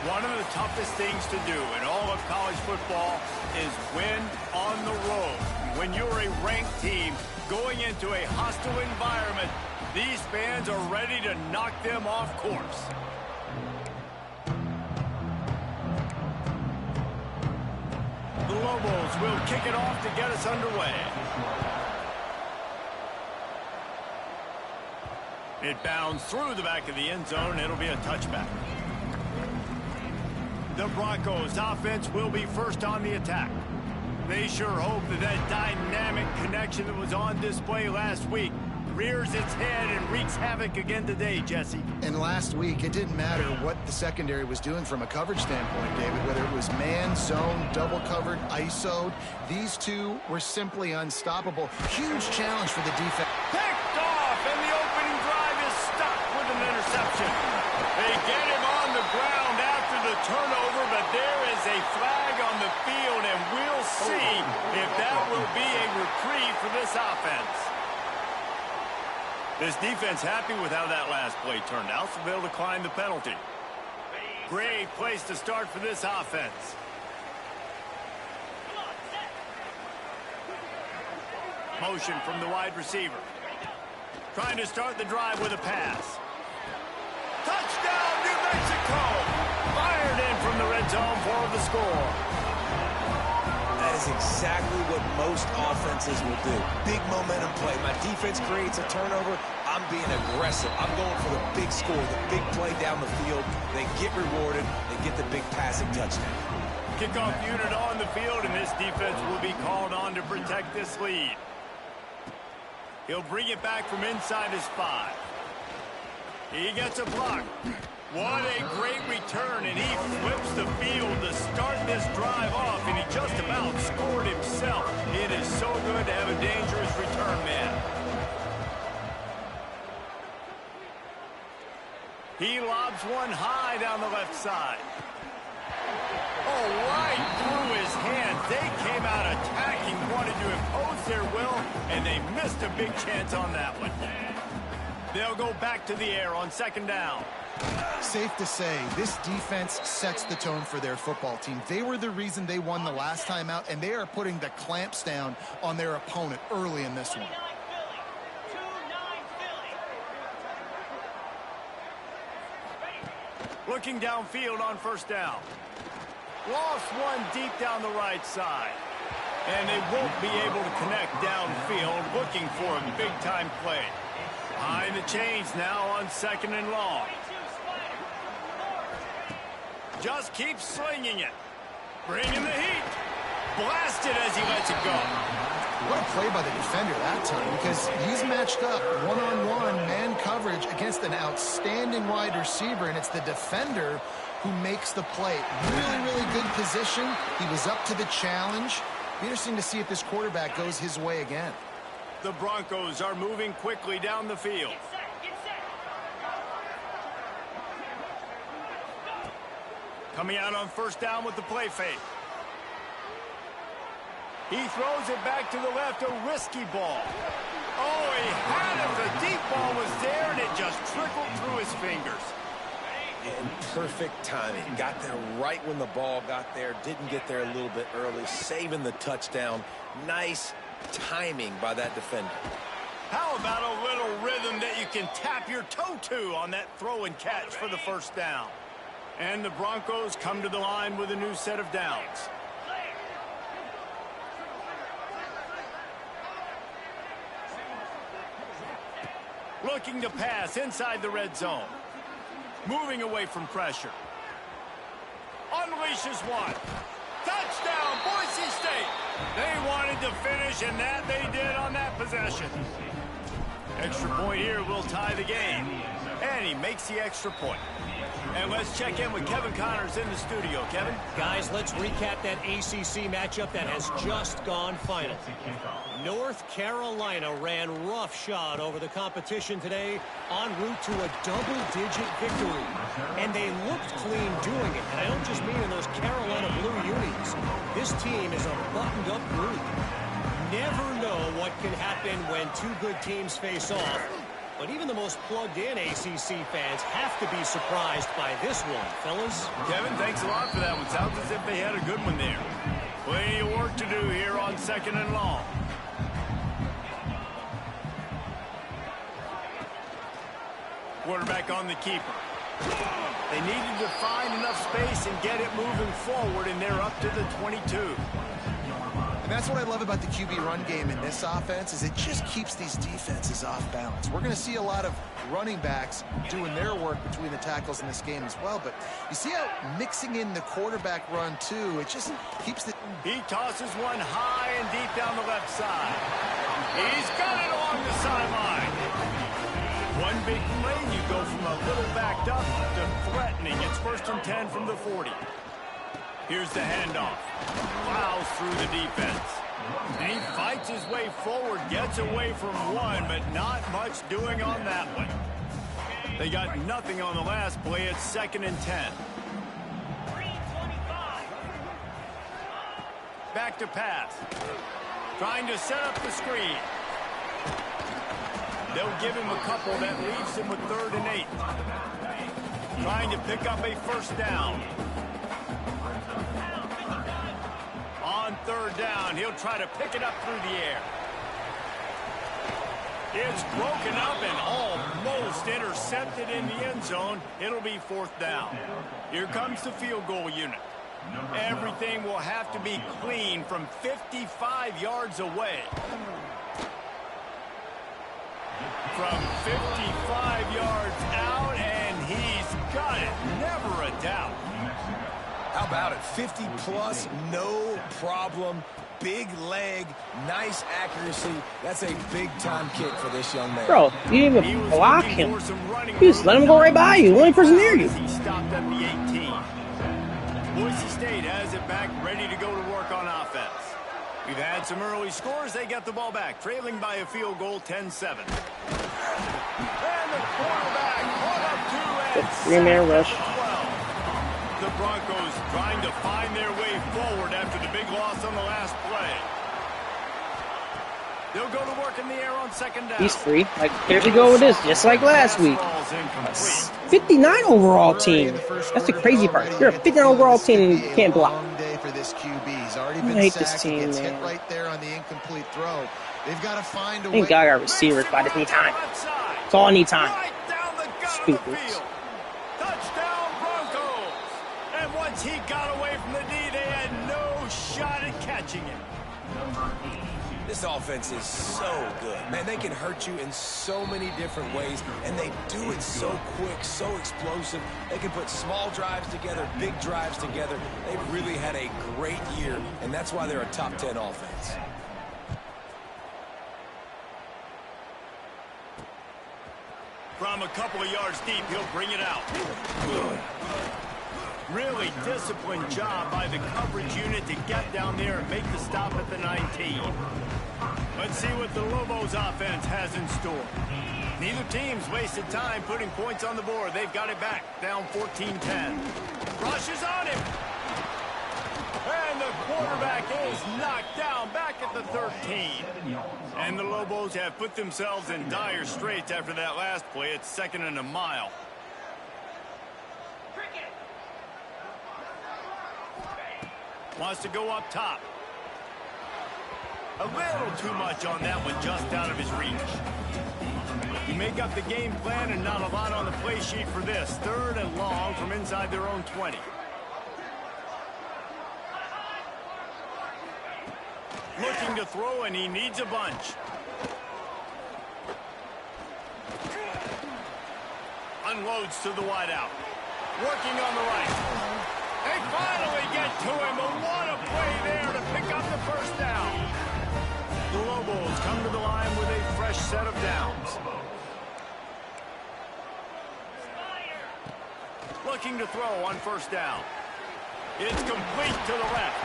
One of the toughest things to do in all of college football is win on the road. When you're a ranked team going into a hostile environment, these fans are ready to knock them off course. The Lobos will kick it off to get us underway. It bounds through the back of the end zone. It'll be a touchback. The Broncos offense will be first on the attack. They sure hope that that dynamic connection that was on display last week rears its head and wreaks havoc again today, Jesse. And last week, it didn't matter what the secondary was doing from a coverage standpoint, David, whether it was man, zone, double covered, ISO'd. These two were simply unstoppable. Huge challenge for the defense. Picked off, and the opening drive is stopped with an interception. They get him on the ground after the turnover, but there is a flag on the field, and we'll see if that will be a reprieve for this offense. This defense happy with how that last play turned out, so they'll decline the penalty. Great place to start for this offense. Motion from the wide receiver. Trying to start the drive with a pass. Touchdown, New Mexico! Fired in from the red zone for the score. That is exactly what most offenses will do. Big momentum play. My defense creates a turnover. I'm being aggressive. I'm going for the big score, the big play down the field. They get rewarded. They get the big passing touchdown. Kickoff unit on the field, and this defense will be called on to protect this lead. He'll bring it back from inside his 5. He gets a block. What a great return, and he flips the field to start this drive off, and he just about scored himself. It is so good to have a dangerous return man. He lobs one high down the left side. Oh, right through his hands. They came out attacking, wanted to impose their will, and they missed a big chance on that one. They'll go back to the air on second down. Safe to say, this defense sets the tone for their football team. They were the reason they won the last time out, and they are putting the clamps down on their opponent early in this one. Looking downfield on first down. Lost one deep down the right side. And they won't be able to connect downfield, looking for a big-time play. Behind the chains now on second and long. Just keep slinging it. Bringing the heat. Blasted as he lets it go. What a play by the defender that time, because he's matched up one-on-one man coverage against an outstanding wide receiver, and it's the defender who makes the play. Really, really good position. He was up to the challenge. Be interesting to see if this quarterback goes his way again. The Broncos are moving quickly down the field. Coming out on first down with the play fake. He throws it back to the left, a risky ball. Oh, he had it. The deep ball was there, and it just trickled through his fingers. And perfect timing. Got there right when the ball got there. Didn't get there a little bit early. Saving the touchdown. Nice timing by that defender. How about a little rhythm that you can tap your toe to on that throw and catch for the first down? And the Broncos come to the line with a new set of downs. Looking to pass inside the red zone. Moving away from pressure. Unleashes one. Touchdown, Boise State. They wanted to finish, and that they did on that possession. Extra point here will tie the game. And he makes the extra point. And let's check in with Kevin Connors in the studio. Kevin? Guys, let's recap that ACC matchup that has just gone final. North Carolina ran roughshod over the competition today en route to a double-digit victory. And they looked clean doing it. And I don't just mean in those Carolina blue unis. This team is a buttoned-up group. Never know what can happen when two good teams face off. But even the most plugged-in ACC fans have to be surprised by this one, fellas. Kevin, thanks a lot for that one. Sounds as if they had a good one there. Plenty of work to do here on 2nd and long. Quarterback on the keeper. They needed to find enough space and get it moving forward, and they're up to the 22. And that's what I love about the QB run game in this offense, is it just keeps these defenses off balance. We're going to see a lot of running backs doing their work between the tackles in this game as well. But you see how mixing in the quarterback run, too, it just keeps the... He tosses one high and deep down the left side. He's got it along the sideline. One big play, you go from a little backed up to threatening. It's 1st and 10 from the 40. Here's the handoff. Plows through the defense. And he fights his way forward, gets away from one, but not much doing on that one. They got nothing on the last play. It's 2nd and 10. Back to pass. Trying to set up the screen. They'll give him a couple that leaves him with 3rd and 8. Trying to pick up a 1st down. On 3rd down, he'll try to pick it up through the air. It's broken up and almost intercepted in the end zone. It'll be 4th down. Here comes the field goal unit. Everything will have to be clean from 55 yards away. From 55 yards out, and he's got it. Never a doubt. How about it? 50-plus, no problem. Big leg, nice accuracy. That's a big-time kick for this young man. Bro, you didn't even block him. You just let him go right by you. Only person near you. He stopped at the 18. Boise State has it back, ready to go to work on offense. We've had some early scores. They get the ball back, trailing by a field goal, 10-7. And the quarterback brought up 2 and 3-man rush. The Broncos trying to find their way forward after the big loss on the last play. They'll go to work in the air on 2nd down. He's free. Like, here we go with this, just like last week. 59 overall team. That's the crazy part. You're a 59 overall team and you can't block. For this QB. He's already been I hate sacked. this team, He gets man. hit right there on the incomplete throw. They've got to find a Thank way. God I got receivers, but I just need time. That's all I need time. Right down the gut Stupid. of the field. Touchdown Broncos. And once he got away from the D, they had no shot at catching him. This offense is so good. Man, they can hurt you in so many different ways, and they do it so quick, so explosive. They can put small drives together, big drives together. They've really had a great year, and that's why they're a top 10 offense. From a couple of yards deep, he'll bring it out. Really disciplined job by the coverage unit to get down there and make the stop at the 19. Let's see what the Lobos offense has in store. Neither team's wasted time putting points on the board. They've got it back, down 14-10. Rush is on him. And the quarterback is knocked down back at the 13. And the Lobos have put themselves in dire straits after that last play. It's 2nd and a mile. Wants to go up top. A little too much on that one, just out of his reach. You make up the game plan and not a lot on the play sheet for this. 3rd and long from inside their own 20. Looking to throw, and he needs a bunch. Unloads to the wideout. Working on the right. They finally get to him, but what a play there to pick up the 1st down. The Lobos come to the line with a fresh set of downs. Looking to throw on 1st down. It's complete to the left.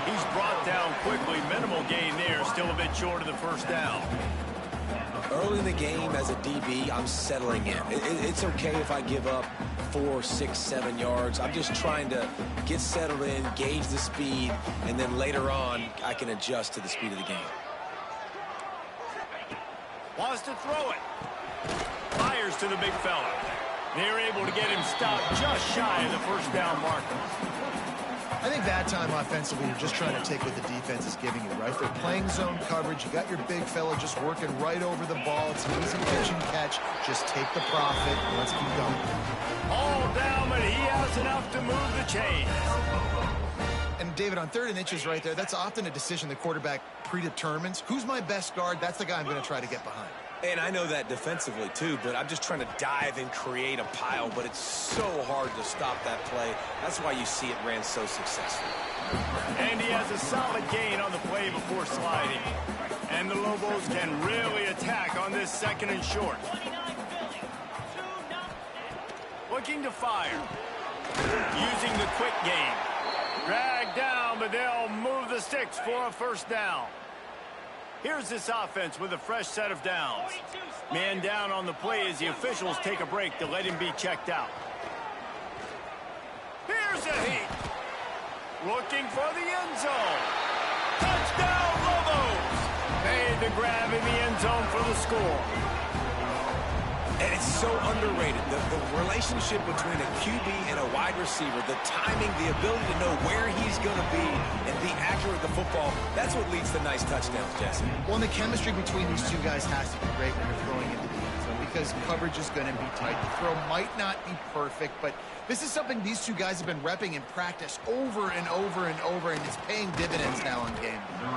He's brought down quickly. Minimal gain there. Still a bit short of the 1st down. Early in the game, as a DB, I'm settling in. It's okay if I give up 4, 6, 7 yards. I'm just trying to get settled in, gauge the speed, and then later on, I can adjust to the speed of the game. Wants to throw it. fires to the big fella. They're able to get him stopped just shy of the first down marker. I think that time offensively, you're just trying to take what the defense is giving you, right? They're playing zone coverage. You got your big fella just working right over the ball. It's an easy pitch and catch. Just take the profit and let's keep going. All down, but he has enough to move the chains. And David, on 3rd and inches right there, that's often a decision the quarterback predetermines. Who's my best guard? That's the guy I'm going to try to get behind. And I know that defensively, too, but I'm just trying to dive and create a pile, but it's so hard to stop that play. That's why you see it ran so successful. And he has a solid gain on the play before sliding. And the Lobos can really attack on this 2nd and short. Looking to fire. Using the quick game. Drag down, but they'll move the sticks for a first down. Here's this offense with a fresh set of downs. Man down on the play as the officials take a break to let him be checked out. Here's a heat. Looking for the end zone. Touchdown, Lobos! Made the grab in the end zone for the score. And it's so underrated. The relationship between a QB and a wide receiver, the timing, the ability to know where he's going to be and be accurate with the football, that's what leads to nice touchdowns, Jesse. Well, and the chemistry between these two guys has to be great when you're throwing into the end zone because coverage is going to be tight. The throw might not be perfect, but this is something these two guys have been repping in practice over and over and over, and it's paying dividends now on game day.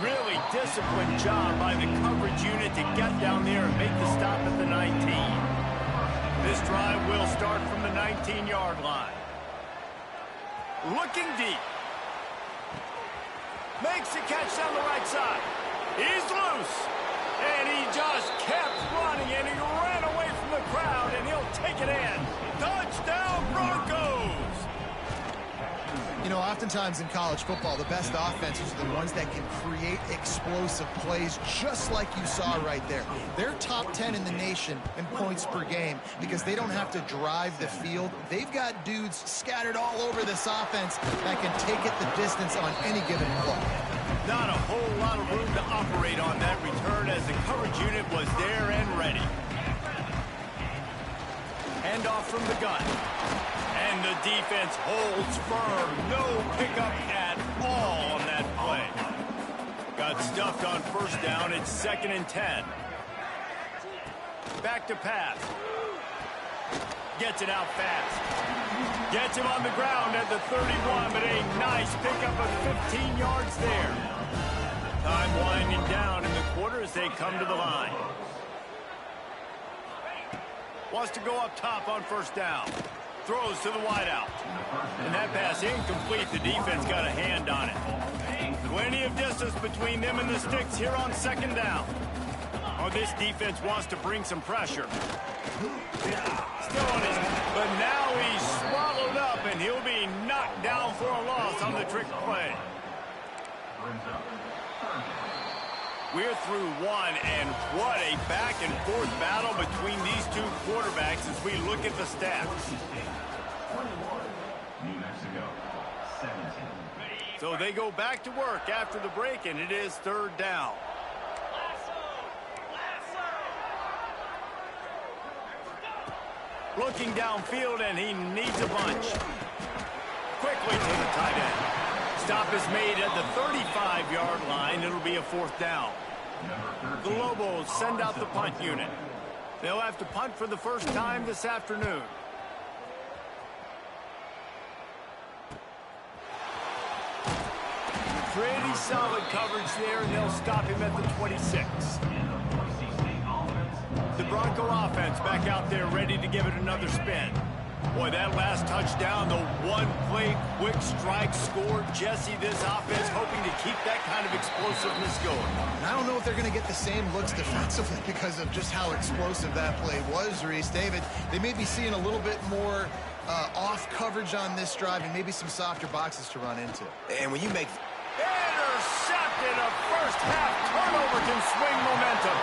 Really disciplined job by the coverage unit to get down there and make the stop at the 19. This drive will start from the 19-yard line. Looking deep. Makes the catch down the right side. He's loose. And he just kept running, and he ran away from the crowd, and he'll take it in. Touchdown, Broncos! You know, oftentimes in college football, the best offenses are the ones that can create explosive plays, just like you saw right there. They're top 10 in the nation in points per game because they don't have to drive the field. They've got dudes scattered all over this offense that can take it the distance on any given play. Not a whole lot of room to operate on that return as the coverage unit was there and ready. Handoff from the gun. And the defense holds firm. No pickup at all on that play. Got stuffed on first down. It's 2nd and 10. Back to pass. Gets it out fast. Gets him on the ground at the 31, but a nice pickup of 15 yards there. Time winding down in the quarter as they come to the line. Wants to go up top on first down. Throws to the wideout. And that pass incomplete. The defense got a hand on it. Plenty of distance between them and the sticks here on 2nd down. Oh, this defense wants to bring some pressure. Still on his, but now he's swallowed up, and he'll be knocked down for a loss on the trick play. We're through one, and what a back-and-forth battle between these two quarterbacks as we look at the stats. New Mexico, 17. So they go back to work after the break, and it is 3rd down. Looking downfield, and he needs a bunch. Quickly to the tight end. Stop is made at the 35-yard line. It'll be a 4th down. The Lobos send out the punt unit. They'll have to punt for the first time this afternoon. Pretty solid coverage there, and they'll stop him at the 26. The Bronco offense back out there ready to give it another spin. Boy, that last touchdown, the one-play quick strike score. Jesse, this offense hoping to keep that kind of explosiveness going. And I don't know if they're going to get the same looks defensively because of just how explosive that play was, Reese. David, they may be seeing a little bit more off coverage on this drive and maybe some softer boxes to run into. And when you make... Intercepted. A first-half turnover can swing momentum.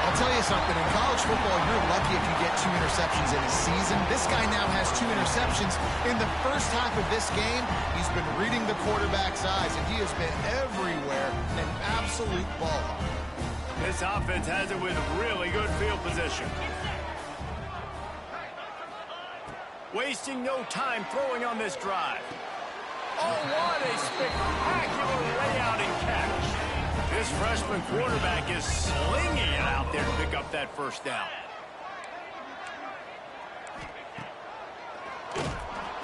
I'll tell you something. In college football, you're lucky if you get 2 interceptions in a season. This guy now has 2 interceptions. In the first half of this game, he's been reading the quarterback's eyes, and he has been everywhere, an absolute ball hawk. This offense has it with really good field position. wasting no time throwing on this drive. Oh, what a spectacular layout and catch. This freshman quarterback is slinging it out there to pick up that first down.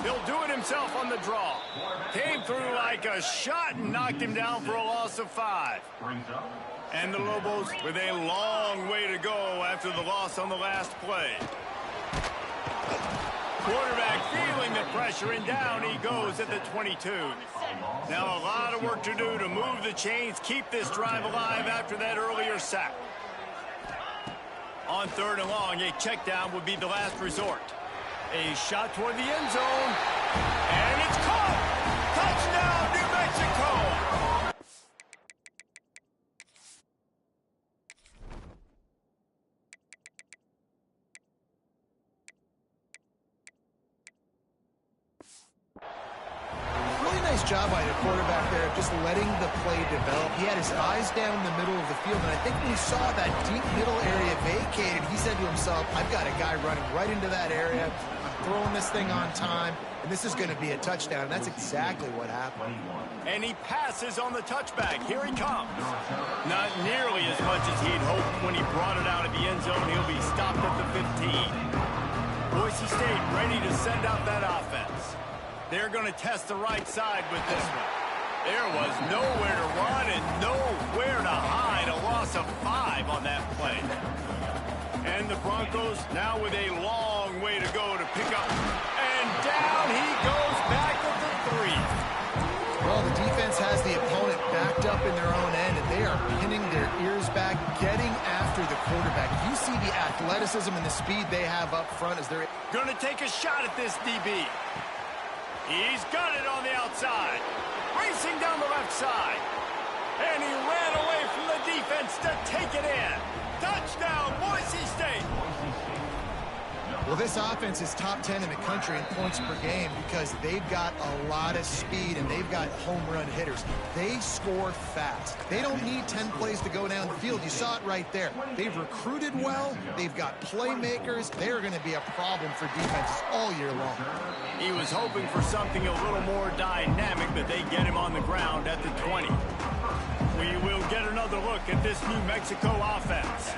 He'll do it himself on the draw. Came through like a shot and knocked him down for a loss of 5. And the Lobos with a long way to go after the loss on the last play. Quarterback feeling the pressure, and down he goes at the 22. Now a lot of work to do to move the chains, keep this drive alive after that earlier sack. On 3rd and long, a check down would be the last resort. A shot toward the end zone, and it's caught! Touchdown, New Mexico! Nice job by the quarterback there of just letting the play develop. He had his eyes down the middle of the field, and I think when he saw that deep middle area vacated, he said to himself, I've got a guy running right into that area. I'm throwing this thing on time, and this is going to be a touchdown. And that's exactly what happened. And he passes on the touchback. Here he comes. Not nearly as much as he'd hoped when he brought it out of the end zone. He'll be stopped at the 15. Boise State ready to send out that offense. They're going to test the right side with this one. There was nowhere to run and nowhere to hide. A loss of 5 on that play. And the Broncos now with a long way to go to pick up. And down he goes back at the 3. Well, the defense has the opponent backed up in their own end, and they are pinning their ears back, getting after the quarterback. You see the athleticism and the speed they have up front as they're going to take a shot at this DB. He's got it on the outside. Racing down the left side. And he ran away from the defense to take it in. Touchdown, Boise State. Well, this offense is top 10 in the country in points per game because they've got a lot of speed and they've got home run hitters. They score fast. They don't need 10 plays to go down the field. You saw it right there. They've recruited well. They've got playmakers. They're going to be a problem for defenses all year long. He was hoping for something a little more dynamic, but they get him on the ground at the 20. We will get another look at this New Mexico offense.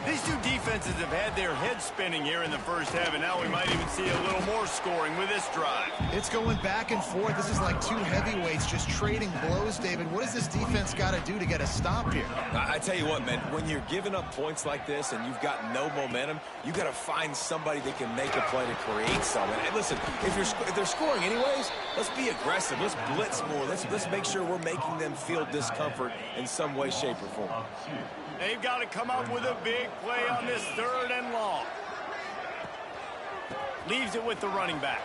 These two defenses have had their heads spinning here in the first half, and now we might even see a little more scoring with this drive. It's going back and forth. This is like two heavyweights just trading blows, David. What does this defense got to do to get a stop here? I tell you what, man, when you're giving up points like this and you've got no momentum, you got to find somebody that can make a play to create something. And listen, if they're scoring anyways, let's be aggressive. Let's blitz more. Let's make sure we're making them feel discomfort in some way, shape, or form. They've got to come up with a big play on this 3rd and long. Leaves it with the running back.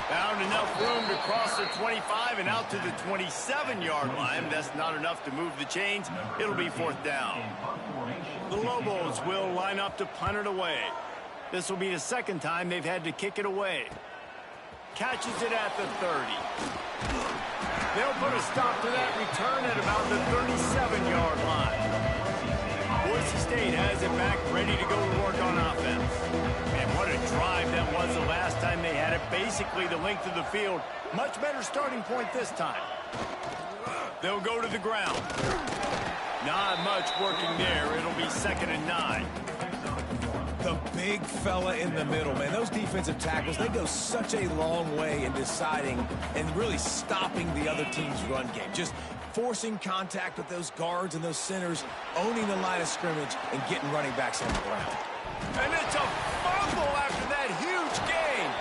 Found enough room to cross the 25 and out to the 27-yard line. That's not enough to move the chains. It'll be 4th down. The Lobos will line up to punt it away. This will be the second time they've had to kick it away. Catches it at the 30. They'll put a stop to that return at about the 37-yard line. Boise State has it back, ready to go to work on offense. And what a drive that was the last time they had it. Basically the length of the field. Much better starting point this time. They'll go to the ground. Not much working there. It'll be 2nd and 9. The big fella in the middle, man. Those defensive tackles, they go such a long way in deciding and really stopping the other team's run game. Just forcing contact with those guards and those centers, owning the line of scrimmage, and getting running backs on the ground. And it's a fumble after that huge gain.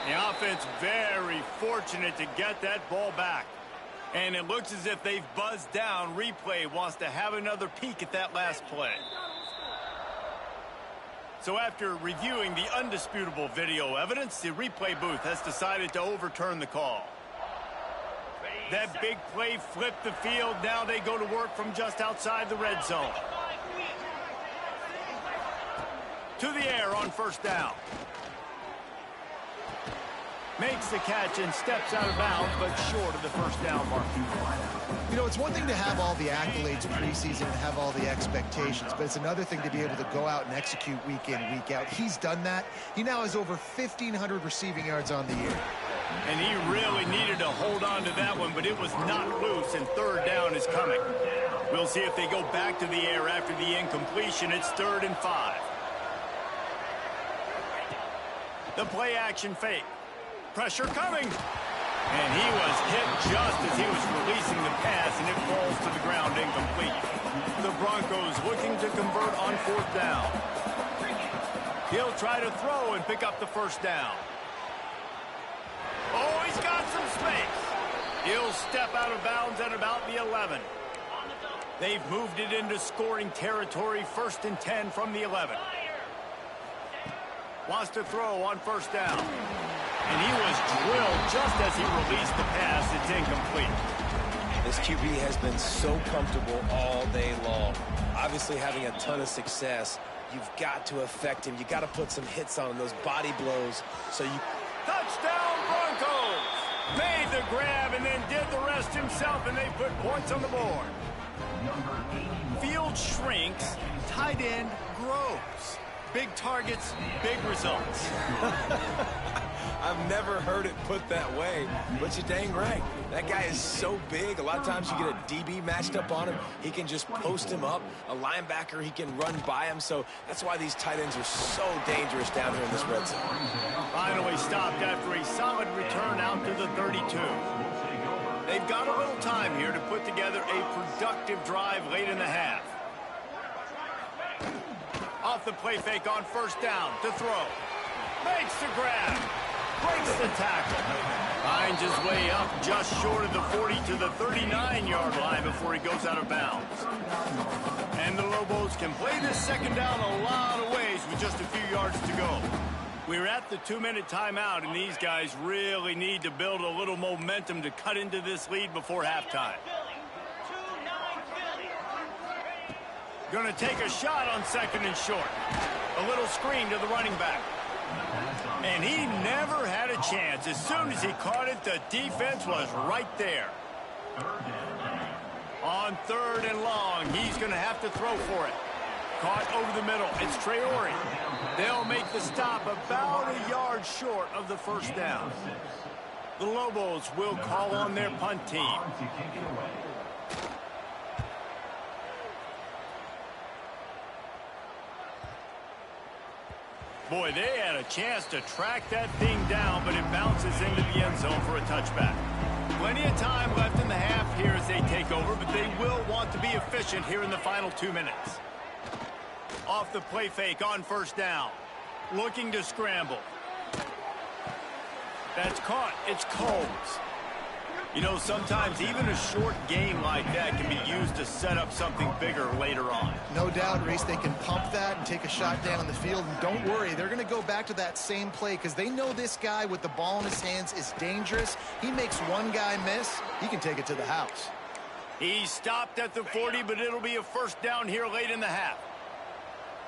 The offense very fortunate to get that ball back. And it looks as if they've buzzed down. Replay wants to have another peek at that last play. So after reviewing the undisputable video evidence, the replay booth has decided to overturn the call. That big play flipped the field. Now they go to work from just outside the red zone. To the air on 1st down. Makes the catch and steps out of bounds, but short of the first down mark. You know, it's one thing to have all the accolades preseason and have all the expectations, but it's another thing to be able to go out and execute week in, week out. He's done that. He now has over 1,500 receiving yards on the year. And he really needed to hold on to that one, but it was not loose, and third down is coming. We'll see if they go back to the air after the incompletion. It's 3rd and 5. The play action fake. Pressure coming. And he was hit just as he was releasing the pass, and it falls to the ground incomplete. The Broncos looking to convert on 4th down. He'll try to throw and pick up the first down. Oh, he's got some space. He'll step out of bounds at about the 11. They've moved it into scoring territory, 1st and 10 from the 11. Wants to throw on 1st down. And he was drilled just as he released the pass. It's incomplete. This QB has been so comfortable all day long. Obviously having a ton of success. You've got to affect him. You got to put some hits on him, those body blows. So you... Touchdown Broncos! Made the grab and then did the rest himself, and they put points on the board. Field shrinks, tight end grows. Big targets, big results. I've never heard it put that way, but you're dang right. That guy is so big. A lot of times you get a DB matched up on him. He can just post him up. A linebacker, he can run by him. So that's why these tight ends are so dangerous down here in this red zone. Finally stopped after a solid return out to the 32. They've got a little time here to put together a productive drive late in the half. Off the play fake on 1st down to throw. Makes the grab. Breaks the tackle. Finds his way up just short of the 40 to the 39-yard line before he goes out of bounds. And the Lobos can play this 2nd down a lot of ways with just a few yards to go. We're at the 2-minute timeout, and these guys really need to build a little momentum to cut into this lead before halftime. Going to take a shot on 2nd and short. A little screen to the running back. And he never had a chance. As soon as he caught it, the defense was right there. On 3rd and long, he's going to have to throw for it. Caught over the middle. It's Traore. They'll make the stop about a yard short of the 1st down. The Lobos will call on their punt team. Boy, they had a chance to track that thing down, but it bounces into the end zone for a touchback. Plenty of time left in the half here as they take over, but they will want to be efficient here in the final 2 minutes. Off the play fake on 1st down. Looking to scramble. That's caught. It's Combs. You know, sometimes even a short game like that can be used to set up something bigger later on. No doubt, Reese, they can pump that and take a shot down the field. And don't worry, they're going to go back to that same play because they know this guy with the ball in his hands is dangerous. He makes one guy miss, he can take it to the house. He stopped at the 40, but it'll be a 1st down here late in the half.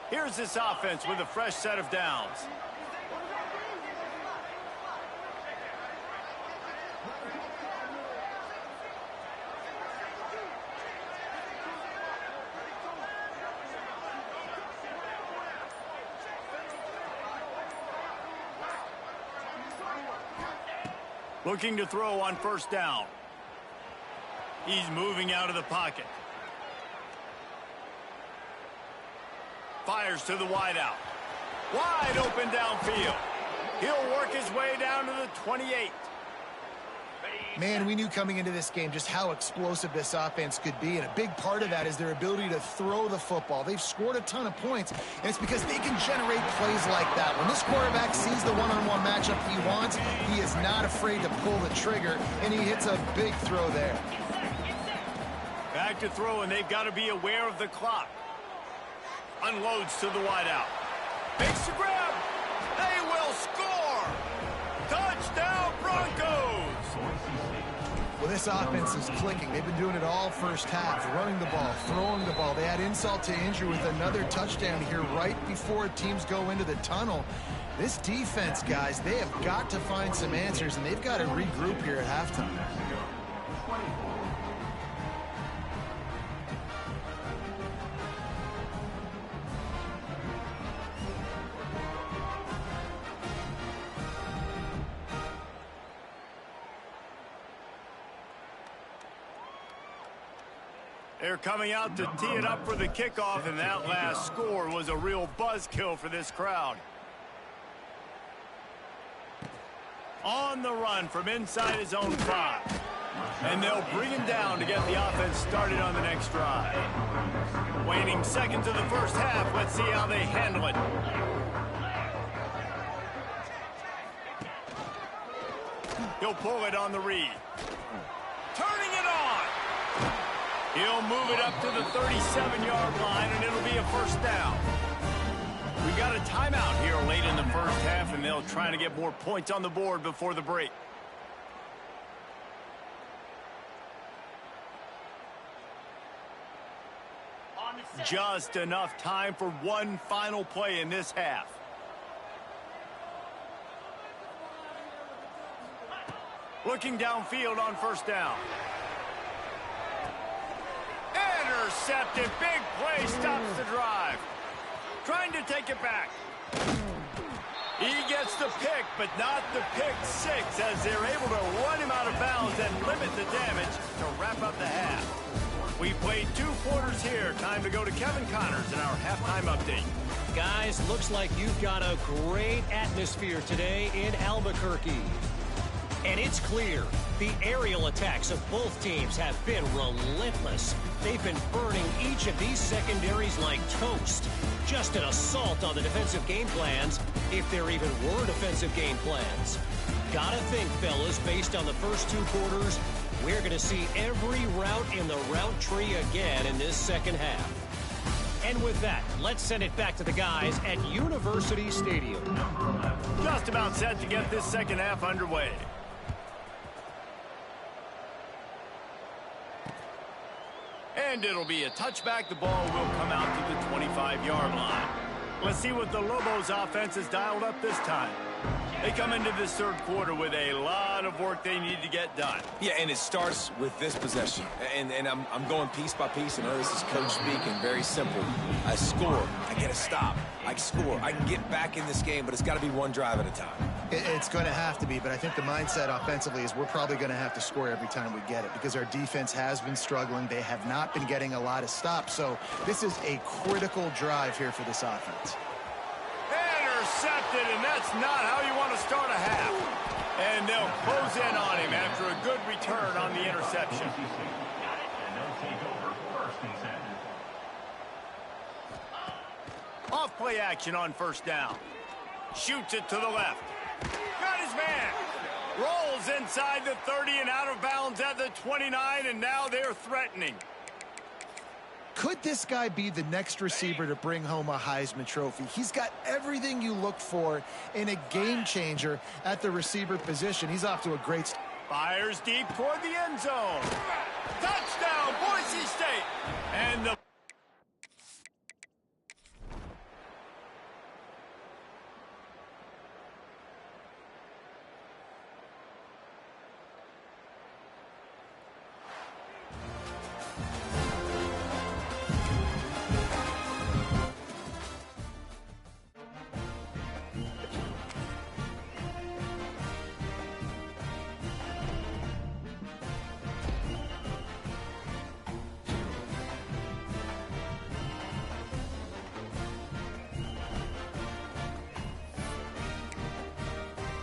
Here's this offense with a fresh set of downs. Looking to throw on 1st down. He's moving out of the pocket. Fires to the wideout. Wide open downfield. He'll work his way down to the 28. Man, we knew coming into this game just how explosive this offense could be, and a big part of that is their ability to throw the football. They've scored a ton of points, and it's because they can generate plays like that. When this quarterback sees the one-on-one matchup he wants, he is not afraid to pull the trigger, and he hits a big throw there. Back to throw, and they've got to be aware of the clock. Unloads to the wideout. Makes the grab. They will score. Touchdown, Broncos. Well, this offense is clicking. They've been doing it all first half, running the ball, throwing the ball. They had insult to injury with another touchdown here right before teams go into the tunnel. This defense, guys, they have got to find some answers, and they've got to regroup here at halftime. They're coming out to tee it up for the kickoff, and that last score was a real buzzkill for this crowd. On the run from inside his own 5. And they'll bring him down to get the offense started on the next drive. Waning seconds of the first half. Let's see how they handle it. He'll pull it on the read. Turning it on. He'll move it up to the 37-yard line, and it'll be a first down. We got a timeout here late in the first half, and they'll try to get more points on the board before the break. Just enough time for one final play in this half. Looking downfield on first down. Intercepted. Big play stops the drive. Trying to take it back. He gets the pick, but not the pick 6, as they're able to run him out of bounds and limit the damage to wrap up the half. We played 2 quarters here. Time to go to Kevin Connors in our halftime update. Guys, looks like you've got a great atmosphere today in Albuquerque. And it's clear, the aerial attacks of both teams have been relentless. They've been burning each of these secondaries like toast. Just an assault on the defensive game plans, if there even were defensive game plans. Gotta think, fellas, based on the first 2 quarters, we're going to see every route in the route tree again in this second half. And with that, let's send it back to the guys at University Stadium. Just about set to get this second half underway. And it'll be a touchback. The ball will come out to the 25-yard line. Let's see what the Lobos offense has dialed up this time. They come into this third quarter with a lot of work they need to get done. Yeah, and it starts with this possession. And I'm going piece by piece. I know this is coach speaking. Very simple. I score. I get a stop. I score. I can get back in this game, but it's got to be one drive at a time. It's going to have to be, but I think the mindset offensively is we're probably going to have to score every time we get it because our defense has been struggling. They have not been getting a lot of stops. So this is a critical drive here for this offense. Intercepted, and that's not how you want to start a half. And they'll close in on him after a good return on the interception. Off play action on first down. Shoots it to the left. Got his man. Rolls inside the 30 and out of bounds at the 29, and now they're threatening. Could this guy be the next receiver to bring home a Heisman Trophy? He's got everything you look for in a game changer at the receiver position. He's off to a great start. Fires deep toward the end zone. Touchdown, Boise State. And the